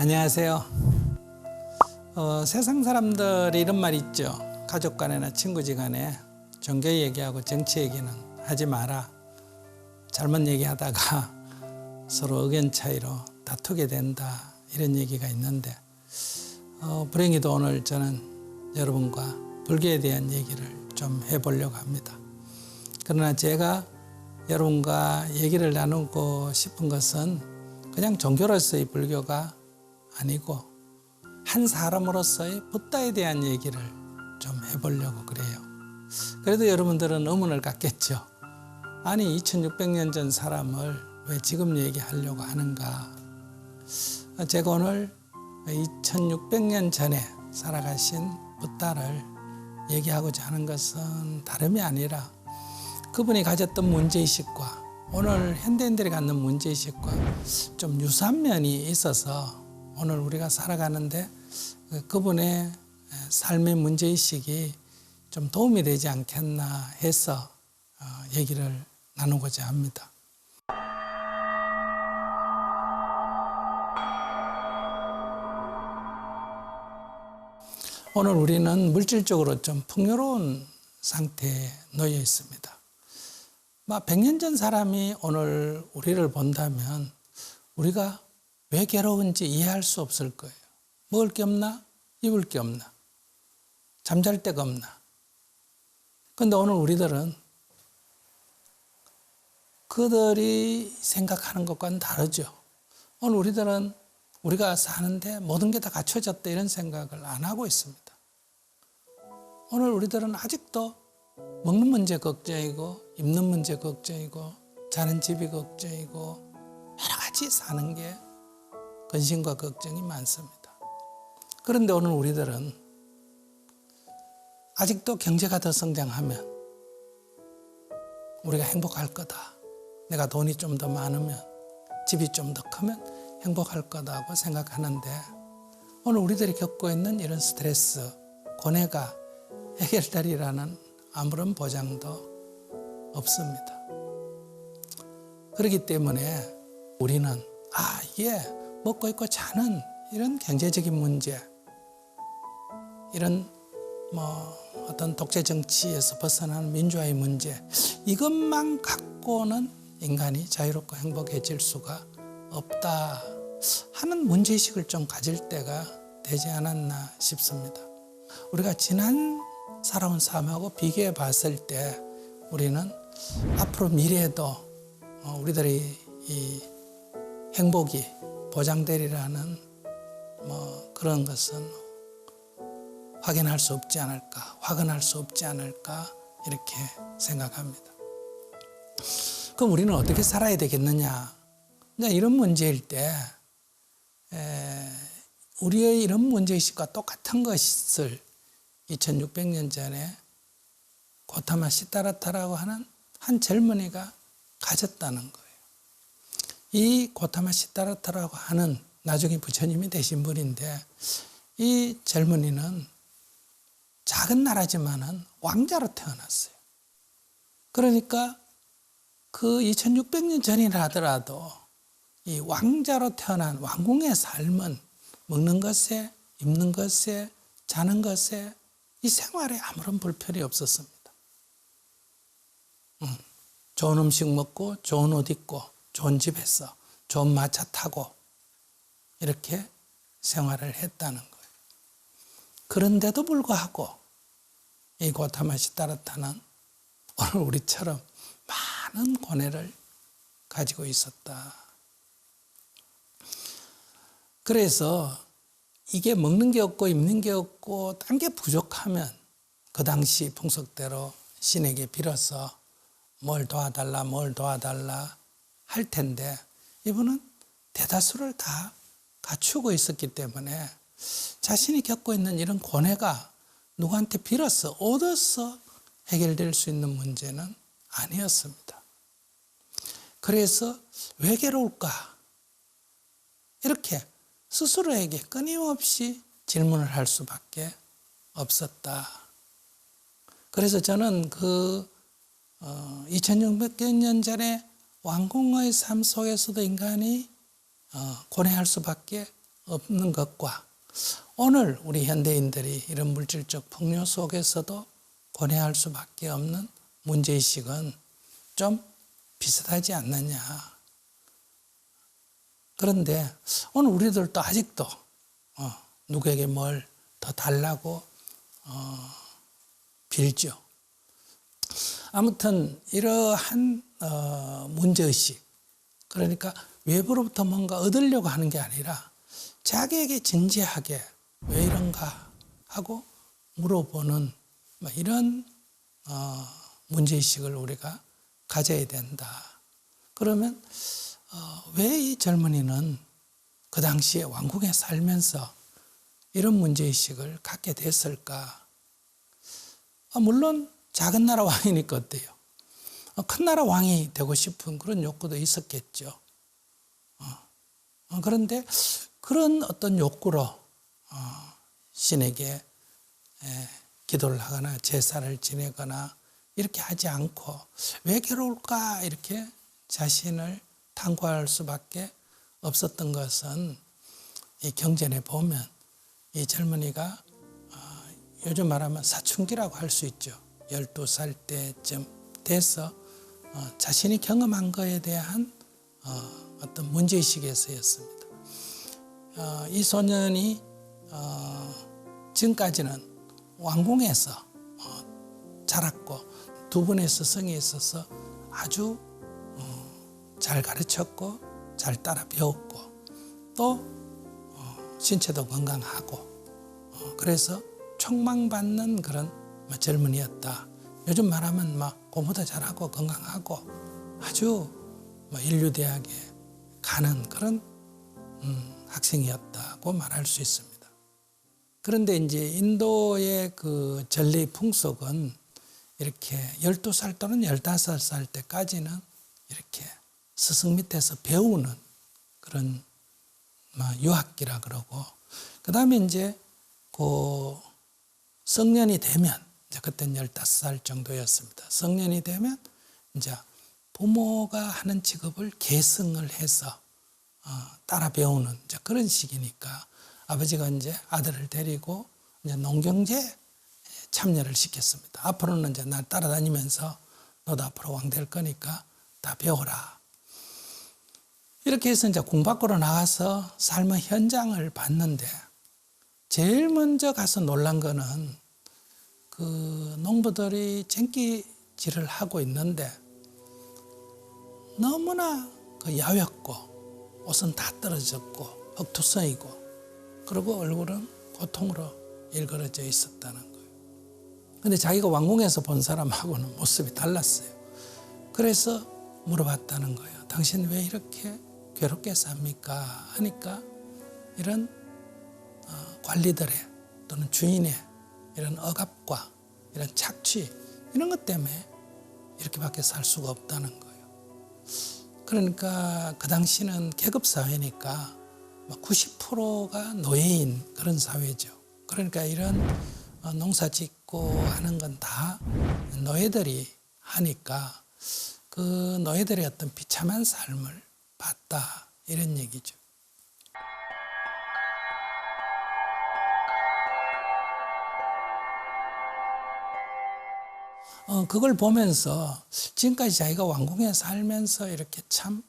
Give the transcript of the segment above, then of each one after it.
안녕하세요. 세상 사람들이 이런 말 있죠. 가족 간에나 친구지 간에 종교 얘기하고 정치 얘기는 하지 마라. 잘못 얘기하다가 서로 의견 차이로 다투게 된다. 이런 얘기가 있는데 불행히도 오늘 저는 여러분과 불교에 대한 얘기를 좀 해보려고 합니다. 그러나 제가 여러분과 얘기를 나누고 싶은 것은 그냥 종교로서의 불교가 아니고 한 사람으로서의 붓다에 대한 얘기를 좀 해보려고 그래요. 그래도 여러분들은 의문을 갖겠죠. 아니 2600년 전 사람을 왜 지금 얘기하려고 하는가. 제가 오늘 2600년 전에 살아가신 붓다를 얘기하고자 하는 것은 다름이 아니라 그분이 가졌던 문제의식과 오늘 현대인들이 갖는 문제의식과 좀 유사한 면이 있어서 오늘 우리가 살아가는데 그분의 삶의 문제의식이 좀 도움이 되지 않겠나 해서 얘기를 나누고자 합니다. 오늘 우리는 물질적으로 좀 풍요로운 상태에 놓여 있습니다. 100년 전 사람이 오늘 우리를 본다면 우리가 왜 괴로운지 이해할 수 없을 거예요. 먹을 게 없나? 입을 게 없나? 잠잘 데가 없나? 그런데 오늘 우리들은 그들이 생각하는 것과는 다르죠. 오늘 우리들은 우리가 사는데 모든 게 다 갖춰졌다 이런 생각을 안 하고 있습니다. 오늘 우리들은 아직도 먹는 문제 걱정이고 입는 문제 걱정이고 자는 집이 걱정이고 여러 가지 사는 게 근심과 걱정이 많습니다. 그런데 오늘 우리들은 아직도 경제가 더 성장하면 우리가 행복할 거다. 내가 돈이 좀 더 많으면 집이 좀 더 크면 행복할 거다고 생각하는데 오늘 우리들이 겪고 있는 이런 스트레스, 고뇌가 해결되리라는 아무런 보장도 없습니다. 그렇기 때문에 우리는 이게 먹고 입고 자는 이런 경제적인 문제, 이런 어떤 독재 정치에서 벗어나는 민주화의 문제, 이것만 갖고는 인간이 자유롭고 행복해질 수가 없다 하는 문제의식을 좀 가질 때가 되지 않았나 싶습니다. 우리가 지난 살아온 삶하고 비교해 봤을 때 우리는 앞으로 미래에도 우리들의 이 행복이 보장되리라는 그런 것은 확인할 수 없지 않을까, 확언할 수 없지 않을까 이렇게 생각합니다. 그럼 우리는 어떻게 살아야 되겠느냐? 이런 문제일 때 우리의 이런 문제의식과 똑같은 것을 2600년 전에 고타마 시타라타라고 하는 한 젊은이가 가졌다는 거예요. 이 고타마 시타라타라고 하는 나중에 부처님이 되신 분인데 이 젊은이는 작은 나라지만은 왕자로 태어났어요. 그러니까 그 2600년 전이라 하더라도 이 왕자로 태어난 왕궁의 삶은 먹는 것에, 입는 것에, 자는 것에 이 생활에 아무런 불편이 없었습니다. 좋은 음식 먹고 좋은 옷 입고 좋은 집에서 좋은 마차 타고 이렇게 생활을 했다는 거예요. 그런데도 불구하고 이 고타마 시타라타는 오늘 우리처럼 많은 고뇌를 가지고 있었다. 그래서 이게 먹는 게 없고 입는 게 없고 딴 게 부족하면 그 당시 풍속대로 신에게 빌어서 뭘 도와달라 할 텐데 이분은 대다수를 다 갖추고 있었기 때문에 자신이 겪고 있는 이런 고뇌가 누구한테 빌어서 얻어서 해결될 수 있는 문제는 아니었습니다. 그래서 왜 괴로울까? 이렇게 스스로에게 끊임없이 질문을 할 수밖에 없었다. 그래서 저는 2600년 전에 왕궁의 삶 속에서도 인간이 고뇌할 수밖에 없는 것과 오늘 우리 현대인들이 이런 물질적 풍요 속에서도 고뇌할 수밖에 없는 문제의식은 좀 비슷하지 않느냐. 그런데 오늘 우리들도 아직도 누구에게 뭘 더 달라고 빌죠. 아무튼 이러한 문제의식, 그러니까 외부로부터 뭔가 얻으려고 하는 게 아니라 자기에게 진지하게 왜 이런가 하고 물어보는 이런 문제의식을 우리가 가져야 된다. 그러면 왜 이 젊은이는 그 당시에 왕궁에 살면서 이런 문제의식을 갖게 됐을까? 물론 작은 나라 왕이니까 어때요? 큰 나라 왕이 되고 싶은 그런 욕구도 있었겠죠. 그런데 그런 어떤 욕구로 신에게 기도를 하거나 제사를 지내거나 이렇게 하지 않고 왜 괴로울까 이렇게 자신을 탐구할 수밖에 없었던 것은 이 경전에 보면 이 젊은이가 요즘 말하면 사춘기라고 할 수 있죠. 12살 때쯤 돼서 자신이 경험한 것에 대한 어떤 문제의식에서였습니다. 이 소년이 지금까지는 왕궁에서 자랐고 두 분의 스승이 있어서 아주 잘 가르쳤고 잘 따라 배웠고 또 신체도 건강하고 그래서 촉망받는 그런 젊은이였다. 요즘 말하면 공부도 잘하고 건강하고 아주 인류대학에 가는 그런 학생이었다고 말할 수 있습니다. 그런데 이제 인도의 그 전례의 풍속은 이렇게 12살 또는 15살 때까지는 이렇게 스승 밑에서 배우는 그런 유학기라 그러고 그 다음에 이제 그 성년이 되면 이제 그때는 15살 정도였습니다. 성년이 되면 이제 부모가 하는 직업을 계승을 해서 따라 배우는 이제 그런 시기니까 아버지가 이제 아들을 데리고 이제 농경제에 참여를 시켰습니다. 앞으로는 이제 날 따라다니면서 너도 앞으로 왕 될 거니까 다 배워라. 이렇게 해서 이제 궁 밖으로 나가서 삶의 현장을 봤는데 제일 먼저 가서 놀란 거는 그 농부들이 쟁기질을 하고 있는데 너무나 그 야였고 옷은 다 떨어졌고 흙투성이고 그리고 얼굴은 고통으로 일그러져 있었다는 거예요. 근데 자기가 왕궁에서 본 사람하고는 모습이 달랐어요. 그래서 물어봤다는 거예요. 당신 왜 이렇게 괴롭게 삽니까? 하니까 이런 관리들의 또는 주인의 이런 억압과 이런 착취 이런 것 때문에 이렇게밖에 살 수가 없다는 거예요. 그러니까 그 당시는 계급사회니까 90%가 노예인 그런 사회죠. 그러니까 이런 농사 짓고 하는 건 다 노예들이 하니까 그 노예들의 어떤 비참한 삶을 봤다 이런 얘기죠. 그걸 보면서 지금까지 자기가 왕궁에 살면서 이렇게 참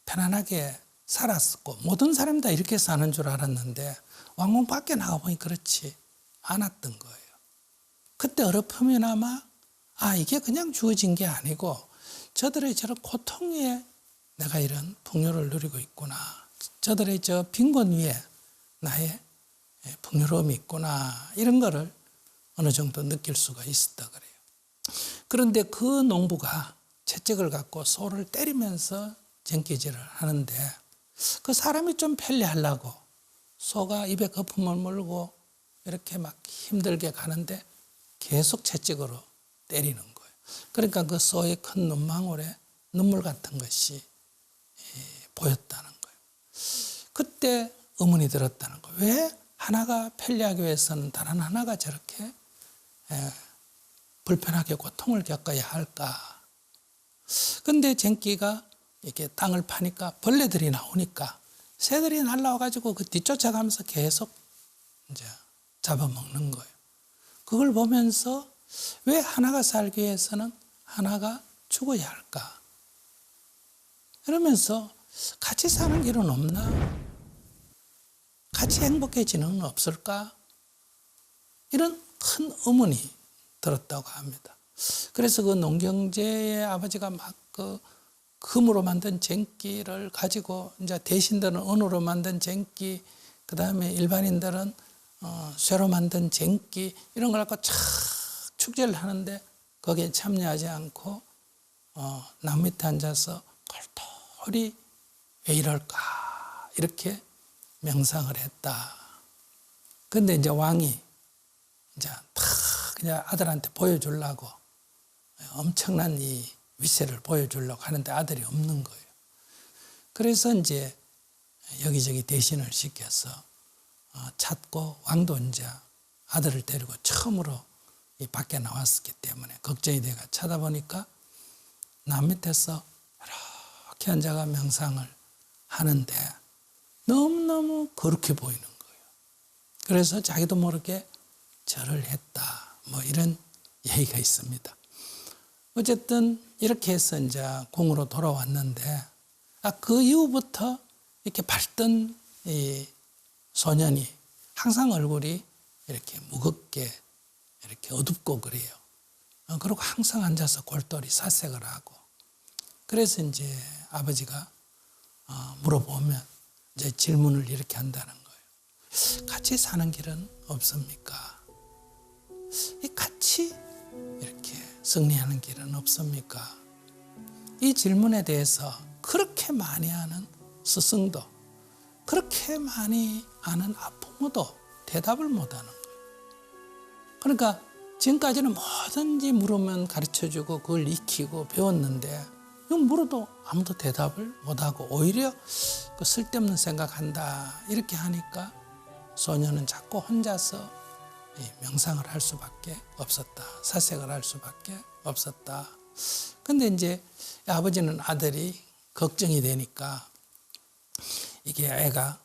편안하게 살았었고 모든 사람이 다 이렇게 사는 줄 알았는데 왕궁 밖에 나가보니 그렇지 않았던 거예요. 그때 어렴풋이나마 이게 그냥 주어진 게 아니고 저들의 저런 고통 위에 내가 이런 풍요를 누리고 있구나. 저들의 저 빈곤 위에 나의 풍요로움이 있구나. 이런 거를 어느 정도 느낄 수가 있었다 그래요. 그런데 그 농부가 채찍을 갖고 소를 때리면서 쟁기질을 하는데 그 사람이 좀 편리하려고 소가 입에 거품을 물고 이렇게 막 힘들게 가는데 계속 채찍으로 때리는 거예요. 그러니까 그 소의 큰 눈망울에 눈물 같은 것이 보였다는 거예요. 그때 의문이 들었다는 거예요. 왜 하나가 편리하기 위해서는 다른 하나가 저렇게 불편하게 고통을 겪어야 할까? 근데 쟁기가 이렇게 땅을 파니까 벌레들이 나오니까 새들이 날라와가지고 그 뒤쫓아가면서 계속 이제 잡아먹는 거예요. 그걸 보면서 왜 하나가 살기 위해서는 하나가 죽어야 할까? 이러면서 같이 사는 길은 없나? 같이 행복해지는 건 없을까? 이런 큰 의문이 들었다고 합니다. 그래서 그 농경제의 아버지가 막 그 금으로 만든 쟁기를 가지고 이제 대신들은 은으로 만든 쟁기, 그 다음에 일반인들은 쇠로 만든 쟁기 이런 걸 갖고 착 축제를 하는데 거기에 참여하지 않고 나무 밑에 앉아서 골똘히 왜 이럴까 이렇게 명상을 했다. 근데 이제 왕이 이제 탁 그냥 아들한테 보여주려고 엄청난 이 위세를 보여주려고 하는데 아들이 없는 거예요. 그래서 이제 여기저기 대신을 시켜서 찾고 왕도 이제 아들을 데리고 처음으로 이 밖에 나왔기 때문에 걱정이 돼가 찾아보니까 남 밑에서 이렇게 앉아가 명상을 하는데 너무너무 거룩해 보이는 거예요. 그래서 자기도 모르게 절을 했다. 뭐 이런 얘기가 있습니다. 어쨌든 이렇게 해서 이제 궁으로 돌아왔는데 그 이후부터 이렇게 밝던 이 소년이 항상 얼굴이 이렇게 무겁게 이렇게 어둡고 그래요. 그리고 항상 앉아서 골똘히 사색을 하고 그래서 이제 아버지가 물어보면 이제 질문을 이렇게 한다는 거예요. 같이 사는 길은 없습니까? 이 같이 이렇게 승리하는 길은 없습니까? 이 질문에 대해서 그렇게 많이 아는 스승도 그렇게 많이 아는 부모도 대답을 못하는 거예요. 그러니까 지금까지는 뭐든지 물으면 가르쳐주고 그걸 익히고 배웠는데 이건 물어도 아무도 대답을 못하고 오히려 그 쓸데없는 생각한다 이렇게 하니까 소녀는 자꾸 혼자서 명상을 할 수밖에 없었다. 사색을 할 수밖에 없었다. 근데 이제 아버지는 아들이 걱정이 되니까 이게 애가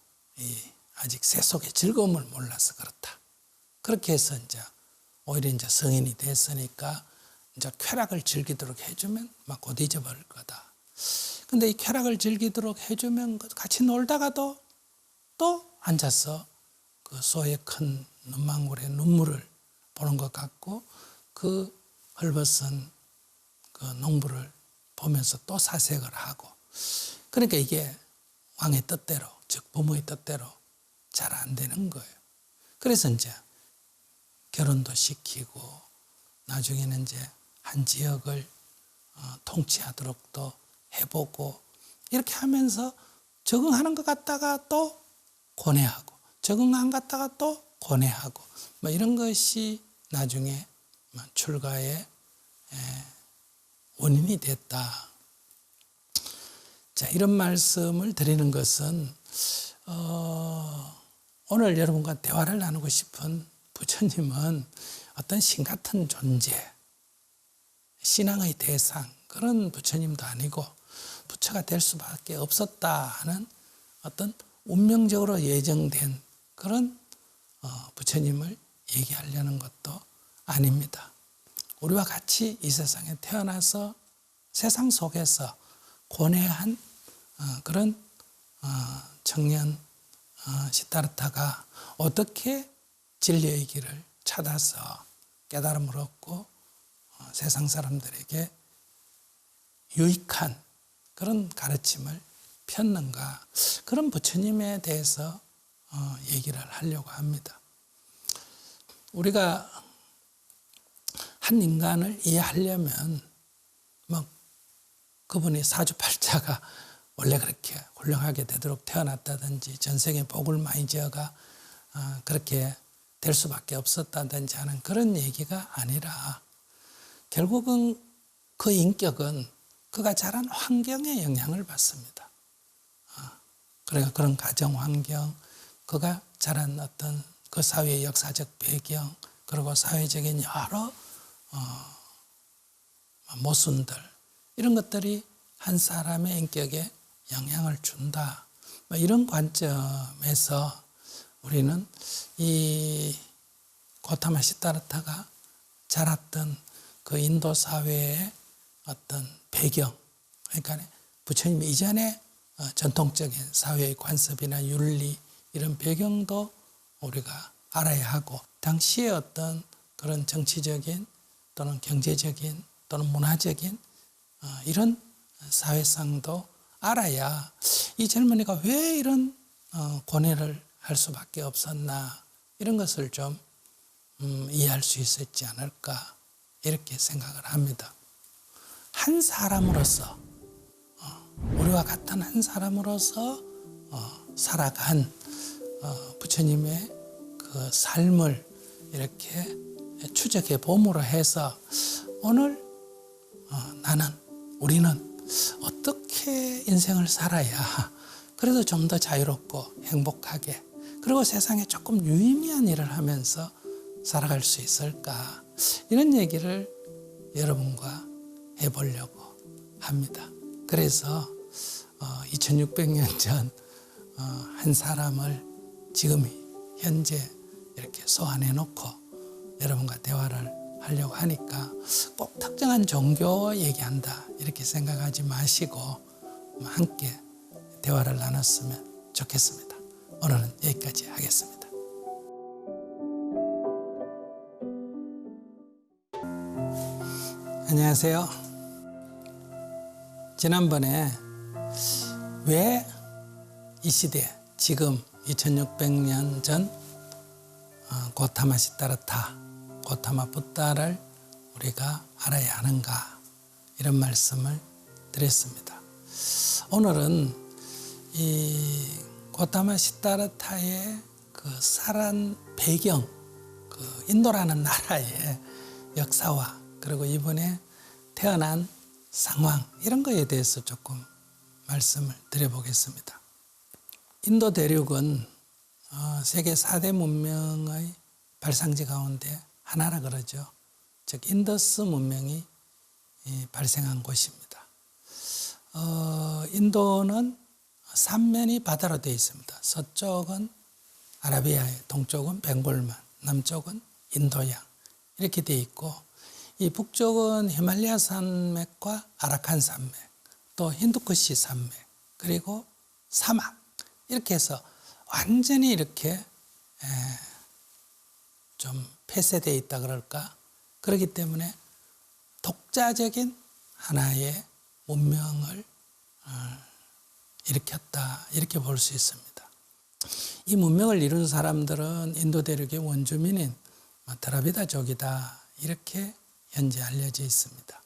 아직 세속의 즐거움을 몰라서 그렇다. 그렇게 해서 이제 오히려 이제 성인이 됐으니까 이제 쾌락을 즐기도록 해주면 막 곧 잊어버릴 거다. 근데 이 쾌락을 즐기도록 해주면 같이 놀다가도 또 앉아서 그 소의 큰 눈망울에 눈물을 보는 것 같고 그 헐벗은 그 농부를 보면서 또 사색을 하고 그러니까 이게 왕의 뜻대로 즉 부모의 뜻대로 잘 안 되는 거예요. 그래서 이제 결혼도 시키고 나중에는 이제 한 지역을 통치하도록도 해보고 이렇게 하면서 적응하는 것 같다가 또 고뇌하고 적응 안 갔다가 또 고뇌하고 뭐 이런 것이 나중에 출가의 원인이 됐다. 자, 이런 말씀을 드리는 것은 오늘 여러분과 대화를 나누고 싶은 부처님은 어떤 신 같은 존재, 신앙의 대상 그런 부처님도 아니고 부처가 될 수밖에 없었다 하는 어떤 운명적으로 예정된 그런 부처님을 얘기하려는 것도 아닙니다. 우리와 같이 이 세상에 태어나서 세상 속에서 고뇌한 그런 청년 시타르타가 어떻게 진리의 길을 찾아서 깨달음을 얻고 세상 사람들에게 유익한 그런 가르침을 폈는가 그런 부처님에 대해서 얘기를 하려고 합니다. 우리가 한 인간을 이해하려면 뭐 그분이 사주팔자가 원래 그렇게 훌륭하게 되도록 태어났다든지 전생에 복을 많이 지어가 그렇게 될 수밖에 없었다든지 하는 그런 얘기가 아니라 결국은 그 인격은 그가 자란 환경에 영향을 받습니다. 그러니까 그런 가정 환경, 그가 자란 어떤 그 사회의 역사적 배경, 그리고 사회적인 여러 모순들 이런 것들이 한 사람의 인격에 영향을 준다. 뭐 이런 관점에서 우리는 이 고타마 시다르타가 자랐던 그 인도 사회의 어떤 배경, 그러니까 부처님 이전에 전통적인 사회의 관습이나 윤리 이런 배경도 우리가 알아야 하고, 당시의 어떤 그런 정치적인 또는 경제적인 또는 문화적인 이런 사회상도 알아야 이 젊은이가 왜 이런 고뇌를 할 수밖에 없었나, 이런 것을 좀 이해할 수 있었지 않을까, 이렇게 생각을 합니다. 한 사람으로서, 우리와 같은 한 사람으로서 살아간 부처님의 그 삶을 이렇게 추적해 봄으로 해서 오늘 우리는 어떻게 인생을 살아야 그래도 좀 더 자유롭고 행복하게, 그리고 세상에 조금 유의미한 일을 하면서 살아갈 수 있을까, 이런 얘기를 여러분과 해보려고 합니다. 그래서 2600년 전 한 사람을 지금 현재 이렇게 소환해 놓고 여러분과 대화를 하려고 하니까 꼭 특정한 종교 얘기한다 이렇게 생각하지 마시고 함께 대화를 나눴으면 좋겠습니다. 오늘은 여기까지 하겠습니다. 안녕하세요. 지난번에 왜 이 시대, 지금 2600년 전 고타마 시다르타, 고타마 붓다를 우리가 알아야 하는가, 이런 말씀을 드렸습니다. 오늘은 이 고타마 시다르타의 그 살한 배경, 그 인도라는 나라의 역사와 그리고 이번에 태어난 상황, 이런 거에 대해서 조금 말씀을 드려보겠습니다. 인도 대륙은 세계 4대 문명의 발상지 가운데 하나라 그러죠. 즉 인더스 문명이 발생한 곳입니다. 인도는 삼면이 바다로 되어 있습니다. 서쪽은 아라비아해, 동쪽은 벵골만, 남쪽은 인도양, 이렇게 되어 있고, 이 북쪽은 히말라야 산맥과 아라칸 산맥, 또 힌두쿠시 산맥, 그리고 사막, 이렇게 해서 완전히 이렇게 좀 폐쇄되어 있다 그럴까? 그렇기 때문에 독자적인 하나의 문명을 일으켰다, 이렇게 볼 수 있습니다. 이 문명을 이룬 사람들은 인도 대륙의 원주민인 드라비다족이다, 이렇게 현재 알려져 있습니다.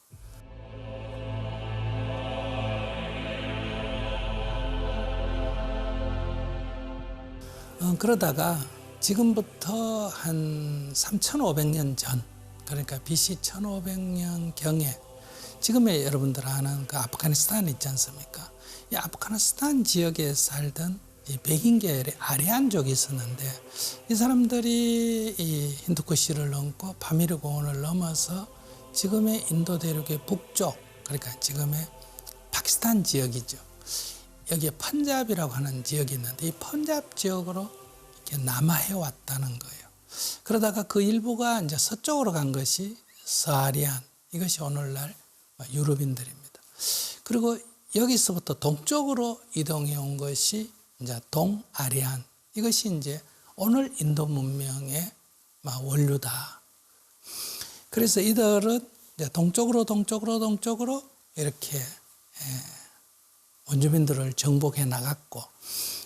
그러다가 지금부터 한 3500년 전, 그러니까 BC 1500년경에 지금의 여러분들 아는 그 아프가니스탄 있지 않습니까? 이 아프가니스탄 지역에 살던 이 백인 계열의 아리안족이 있었는데, 이 사람들이 이 힌두쿠시를 넘고 파미르 공원을 넘어서 지금의 인도 대륙의 북쪽, 그러니까 지금의 파키스탄 지역이죠. 여기에 펀잡이라고 하는 지역이 있는데, 이 펀잡 지역으로 이렇게 남하해 왔다는 거예요. 그러다가 그 일부가 이제 서쪽으로 간 것이 서아리안, 이것이 오늘날 유럽인들입니다. 그리고 여기서부터 동쪽으로 이동해 온 것이 이제 동아리안, 이것이 이제 오늘 인도 문명의 원류다. 그래서 이들은 이제 동쪽으로 이렇게 원주민들을 정복해 나갔고,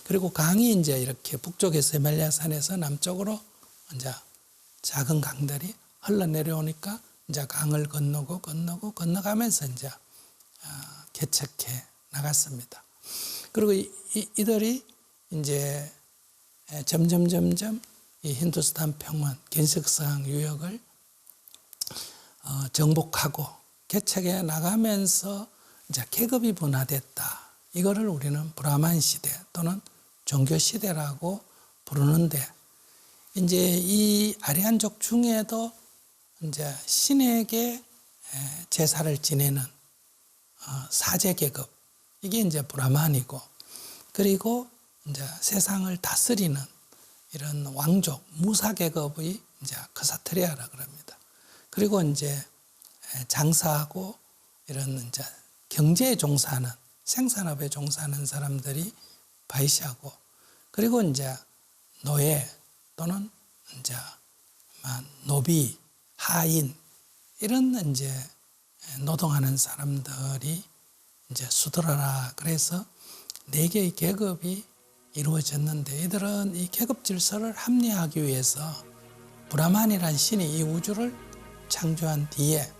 그리고 강이 이제 이렇게 북쪽에서 히말라야 산에서 남쪽으로 이제 작은 강들이 흘러내려오니까 이제 강을 건너가면서 이제 개척해 나갔습니다. 그리고 이들이 이제 점점 이 힌두스탄 평원, 견식성 유역을 정복하고 개척해 나가면서 이제 계급이 분화됐다. 이거를 우리는 브라만 시대 또는 종교 시대라고 부르는데, 이제 이 아리안족 중에도 이제 신에게 제사를 지내는 사제 계급, 이게 이제 브라만이고, 그리고 이제 세상을 다스리는 이런 왕족, 무사 계급의 이제 크사트리아라 그럽니다. 그리고 이제 장사하고 이런 이제 경제에 종사하는, 생산업에 종사하는 사람들이 바이시아고, 그리고 이제 노예 또는 이제 노비, 하인 이런 이제 노동하는 사람들이 이제 수드라라. 그래서 네 개의 계급이 이루어졌는데, 이들은 이 계급 질서를 합리화하기 위해서 브라만이란 신이 이 우주를 창조한 뒤에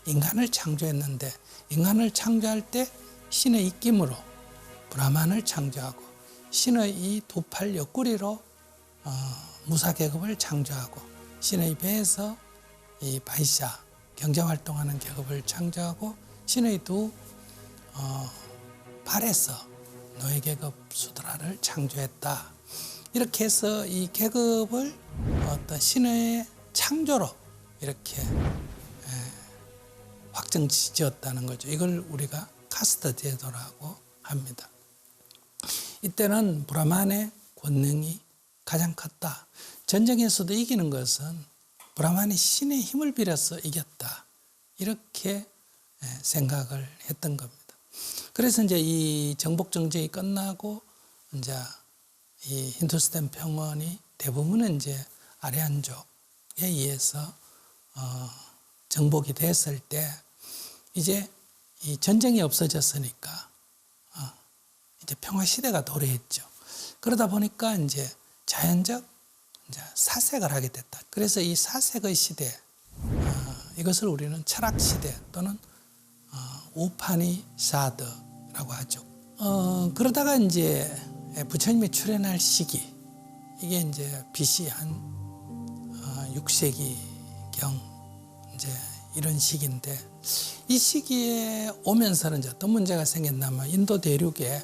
인간을 창조했는데, 인간을 창조할 때 신의 입김으로 브라만을 창조하고, 신의 이 두 팔 옆구리로 무사 계급을 창조하고, 신의 배에서 이 바이샤 경제활동하는 계급을 창조하고, 신의 두 발에서 노예 계급 수드라를 창조했다. 이렇게 해서 이 계급을 어떤 신의 창조로 이렇게 확정 지었다는 거죠. 이걸 우리가 카스트 제도라고 합니다. 이때는 브라만의 권능이 가장 컸다. 전쟁에서도 이기는 것은 브라만이 신의 힘을 빌어서 이겼다. 이렇게 생각을 했던 겁니다. 그래서 이제 이 정복 정쟁이 끝나고 이제 이 힌두스탄 평원이 대부분은 이제 아리안족에 의해서 정복이 됐을 때, 이제 이 전쟁이 없어졌으니까 이제 평화 시대가 도래했죠. 그러다 보니까 이제 자연적 이제 사색을 하게 됐다. 그래서 이 사색의 시대, 이것을 우리는 철학 시대 또는 우파니샤드라고 하죠. 그러다가 이제 부처님이 출현할 시기, 이게 이제 BC 한 6세기경 이제 이런 시기인데, 이 시기에 오면서는 이제 어떤 문제가 생겼냐면, 인도 대륙에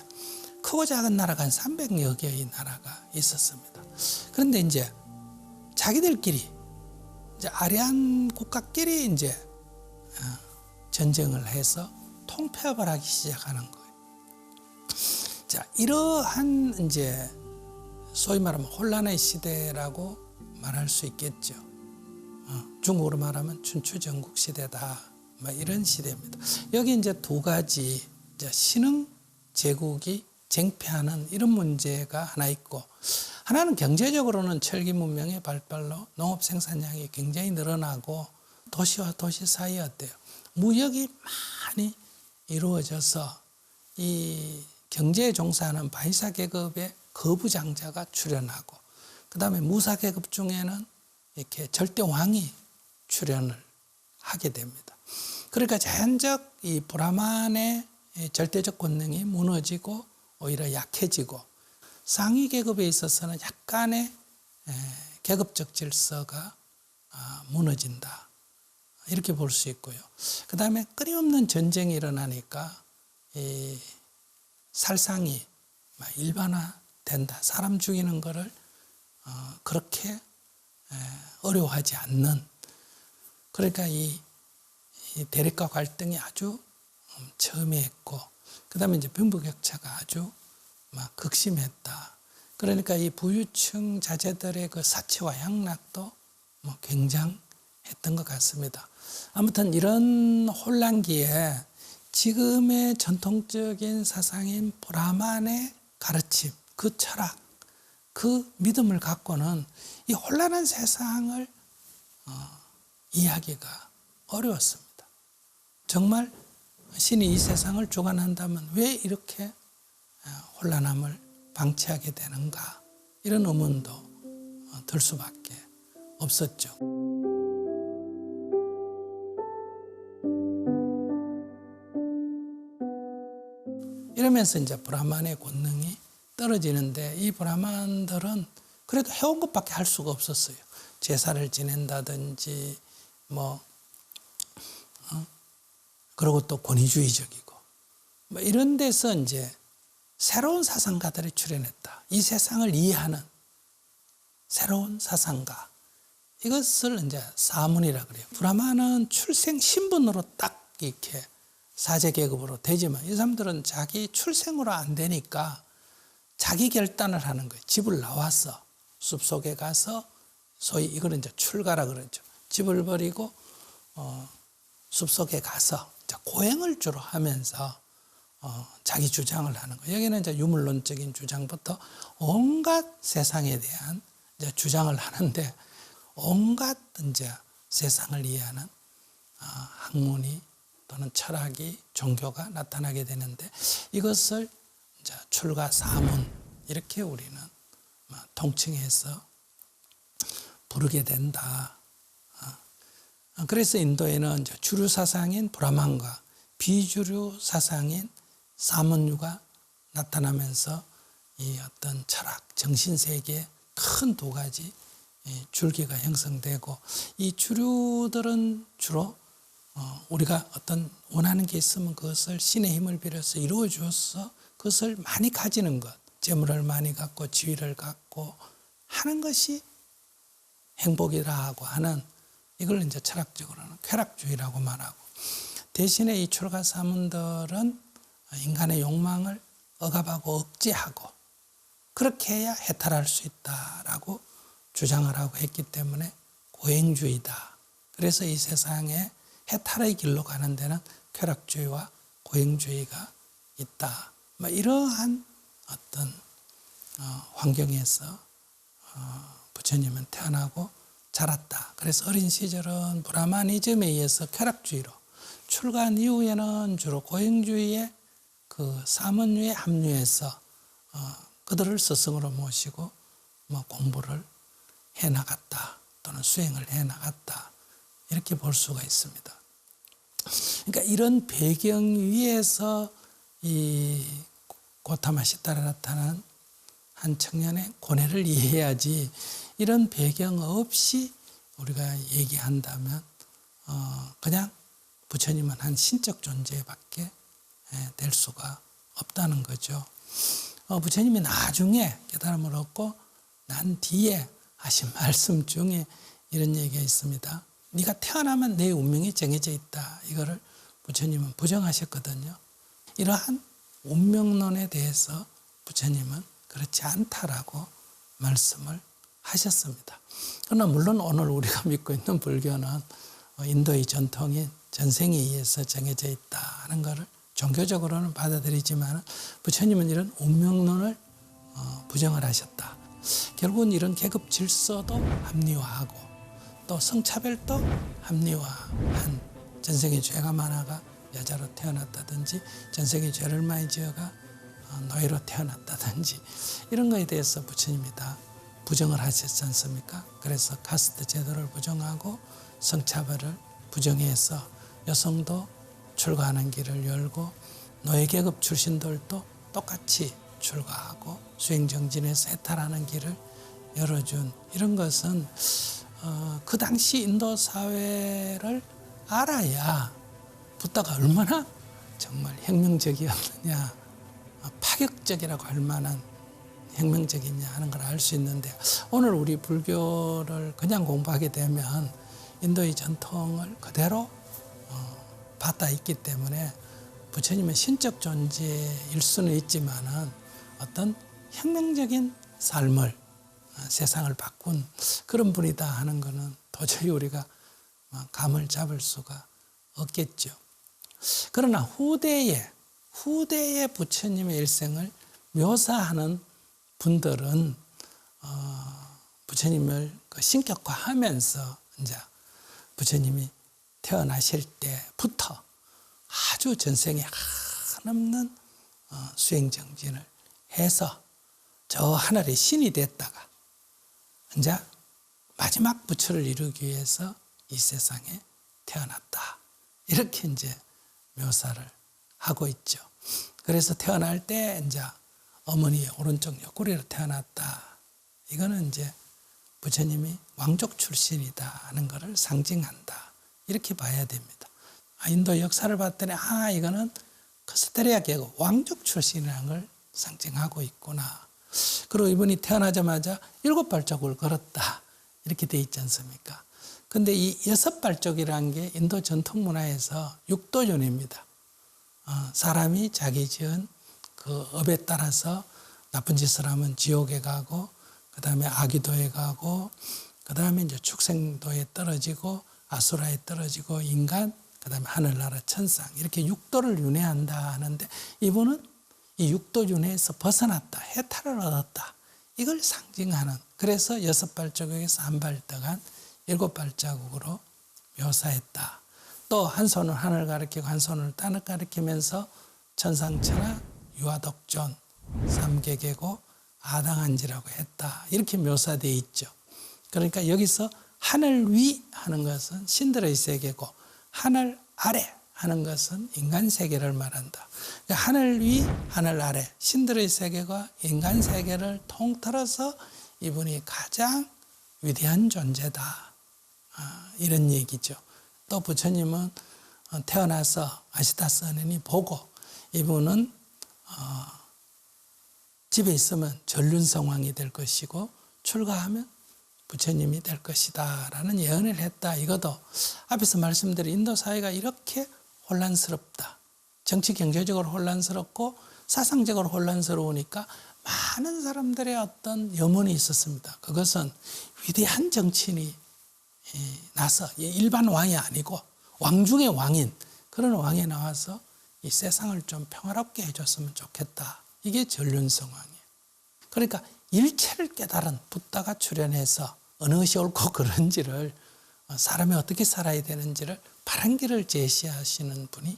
크고 작은 나라가 한 300여 개의 나라가 있었습니다. 그런데 이제 자기들끼리 이제 아리안 국가끼리 이제 전쟁을 해서 통폐합을 하기 시작하는 거예요. 자, 이러한 이제 소위 말하면 혼란의 시대라고 말할 수 있겠죠. 중국으로 말하면 춘추전국 시대다. 이런 시대입니다. 여기 이제 두 가지 이제 신흥 제국이 쟁패하는 이런 문제가 하나 있고, 하나는 경제적으로는 철기 문명의 발달로 농업 생산량이 굉장히 늘어나고 도시와 도시 사이에 어때요? 무역이 많이 이루어져서 이 경제에 종사하는 바이사 계급의 거부장자가 출현하고, 그 다음에 무사 계급 중에는 이렇게 절대 왕이 출현을 하게 됩니다. 그러니까 자연적 이 브라만의 절대적 권능이 무너지고 오히려 약해지고, 상위 계급에 있어서는 약간의 계급적 질서가 무너진다. 이렇게 볼 수 있고요. 그 다음에 끊임없는 전쟁이 일어나니까 이 살상이 일반화된다. 사람 죽이는 거를 그렇게 어려워하지 않는, 그러니까 이 대립과 갈등이 아주 첨예했고, 그 다음에 이제 빈부격차가 아주 막 극심했다. 그러니까 이 부유층 자제들의 그 사치와 향락도 뭐 굉장했던 것 같습니다. 아무튼 이런 혼란기에 지금의 전통적인 사상인 브라만의 가르침, 그 철학, 그 믿음을 갖고는 이 혼란한 세상을 이해하기가 어려웠습니다. 정말 신이 이 세상을 주관한다면 왜 이렇게 혼란함을 방치하게 되는가, 이런 의문도 들 수밖에 없었죠. 이러면서 이제 브라만의 권능이 떨어지는데, 이 브라만들은 그래도 해온 것밖에 할 수가 없었어요. 제사를 지낸다든지 그리고 또 권위주의적이고 이런 데서 이제 새로운 사상가들이 출현했다. 이 세상을 이해하는 새로운 사상가, 이것을 이제 사문이라 그래요. 브라만은 출생 신분으로 딱 이렇게 사제 계급으로 되지만, 이 사람들은 자기 출생으로 안 되니까 자기 결단을 하는 거예요. 집을 나와서 숲속에 가서 소위 이거는 이제 출가라 그러죠. 집을 버리고 숲속에 가서 이제 고행을 주로 하면서 자기 주장을 하는 거예요. 여기는 이제 유물론적인 주장부터 온갖 세상에 대한 이제 주장을 하는데 온갖 이제 세상을 이해하는 학문이 또는 철학이 종교가 나타나게 되는데 이것을 이제 출가 사문 이렇게 우리는 통칭해서 부르게 된다. 그래서 인도에는 이제 주류 사상인 브라만과 비주류 사상인 사문유가 나타나면서 이 어떤 철학, 정신세계의 큰 두 가지 줄기가 형성되고 이 주류들은 주로 우리가 어떤 원하는 게 있으면 그것을 신의 힘을 빌어서 이루어 주어서 그것을 많이 가지는 것, 재물을 많이 갖고 지위를 갖고 하는 것이 행복이라 하고 하는 이걸 이제 철학적으로는 쾌락주의라고 말하고 대신에 이 출가 사문들은 인간의 욕망을 억압하고 억제하고 그렇게 해야 해탈할 수 있다라고 주장을 하고 했기 때문에 고행주의다. 그래서 이 세상에 해탈의 길로 가는 데는 쾌락주의와 고행주의가 있다. 이러한 어떤 환경에서 부처님은 태어나고 자랐다. 그래서 어린 시절은 브라마니즘에 의해서 쾌락주의로 출가한 이후에는 주로 고행주의의 그 사문유에 합류해서 그들을 스승으로 모시고 공부를 해나갔다 또는 수행을 해나갔다 이렇게 볼 수가 있습니다. 그러니까 이런 배경 위에서 이 고타마 시타라타는 한 청년의 고뇌를 이해해야지 이런 배경 없이 우리가 얘기한다면 그냥 부처님은 한 신적 존재밖에 될 수가 없다는 거죠. 부처님이 나중에 깨달음을 얻고 난 뒤에 하신 말씀 중에 이런 얘기가 있습니다. 네가 태어나면 내 운명이 정해져 있다. 이거를 부처님은 부정하셨거든요. 이러한 운명론에 대해서 부처님은 그렇지 않다라고 말씀을 하셨습니다. 그러나 물론 오늘 우리가 믿고 있는 불교는 인도의 전통인 전생에 의해서 정해져 있다 하는 것을 종교적으로는 받아들이지만 부처님은 이런 운명론을 부정을 하셨다. 결국은 이런 계급 질서도 합리화하고 또 성차별도 합리화한 전생에 죄가 많아가 여자로 태어났다든지 전생에 죄를 많이 지어가 노예로 태어났다든지 이런 거에 대해서 부처님이 다 부정을 하셨지 않습니까? 그래서 카스트 제도를 부정하고 성차별을 부정해서 여성도 출가하는 길을 열고 노예계급 출신들도 똑같이 출가하고 수행정진에서 해탈하는 길을 열어준 이런 것은 그 당시 인도 사회를 알아야 붓다가 얼마나 정말 혁명적이었느냐 파격적이라고 할 만한 혁명적이냐 하는 걸 알 수 있는데 오늘 우리 불교를 그냥 공부하게 되면 인도의 전통을 그대로 받아 있기 때문에 부처님은 신적 존재일 수는 있지만은 어떤 혁명적인 삶을 세상을 바꾼 그런 분이다 하는 것은 도저히 우리가 감을 잡을 수가 없겠죠. 그러나 후대에 부처님의 일생을 묘사하는 분들은 부처님을 신격화하면서 이제 부처님이 태어나실 때부터 아주 전생에 한없는 수행정진을 해서 저 하늘의 신이 됐다가 이제 마지막 부처를 이루기 위해서 이 세상에 태어났다. 이렇게 이제 묘사를 하고 있죠. 그래서 태어날 때 이제 어머니의 오른쪽 옆구리로 태어났다. 이거는 이제 부처님이 왕족 출신이다 하는 것을 상징한다. 이렇게 봐야 됩니다. 인도 역사를 봤더니 이거는 크스테리아 계급 왕족 출신이라는 걸 상징하고 있구나. 그리고 이분이 태어나자마자 7발자국을 걸었다. 이렇게 돼 있지 않습니까? 근데 이 6발자국이라는 게 인도 전통 문화에서 육도윤회입니다. 사람이 자기 지은 그 업에 따라서 나쁜 짓을 하면 지옥에 가고, 그 다음에 아기도에 가고, 그 다음에 이제 축생도에 떨어지고, 아수라에 떨어지고, 인간, 그 다음에 하늘나라 천상, 이렇게 육도를 윤회한다 하는데, 이분은 이 육도 윤회에서 벗어났다, 해탈을 얻었다, 이걸 상징하는, 그래서 6발자국에서 한 발떡한 7발자국으로 묘사했다. 또 한 손을 하늘 가리키고 한 손을 땅을 가리키면서 천상천하 유아독존 삼계계고 아당한지라고 했다, 이렇게 묘사되어 있죠. 그러니까 여기서 하늘 위 하는 것은 신들의 세계고, 하늘 아래 하는 것은 인간 세계를 말한다. 그러니까 하늘 위, 하늘 아래, 신들의 세계가 인간 세계를 통틀어서 이분이 가장 위대한 존재다, 이런 얘기죠. 또 부처님은 태어나서 아시다스니 보고, 이분은 집에 있으면 전륜성왕이 될 것이고 출가하면 부처님이 될 것이다 라는 예언을 했다. 이것도 앞에서 말씀드린 인도 사회가 이렇게 혼란스럽다, 정치 경제적으로 혼란스럽고 사상적으로 혼란스러우니까 많은 사람들의 어떤 염원이 있었습니다. 그것은 위대한 정치인이 나서, 일반 왕이 아니고 왕 중의 왕인 그런 왕이 나와서 이 세상을 좀 평화롭게 해줬으면 좋겠다, 이게 전륜성왕이에요. 그러니까 일체를 깨달은 붓다가 출현해서 어느 것이 옳고 그른지를, 사람이 어떻게 살아야 되는지를 바른 길을 제시하시는 분이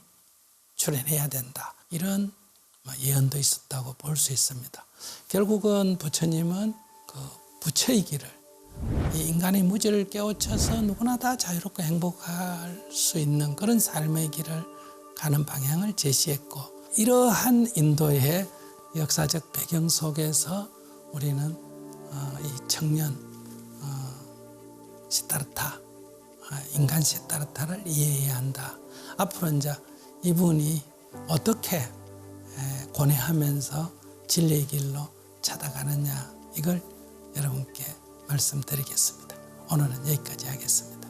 출현해야 된다, 이런 예언도 있었다고 볼 수 있습니다. 결국은 부처님은 그 부처의 길을, 이 인간의 무지를 깨우쳐서 누구나 다 자유롭고 행복할 수 있는 그런 삶의 길을 가는 방향을 제시했고, 이러한 인도의 역사적 배경 속에서 우리는 이 청년 시타르타, 인간 시타르타를 이해해야 한다. 앞으로 이제 이분이 어떻게 고뇌하면서 진리의 길로 찾아가느냐, 이걸 여러분께 말씀드리겠습니다. 오늘은 여기까지 하겠습니다.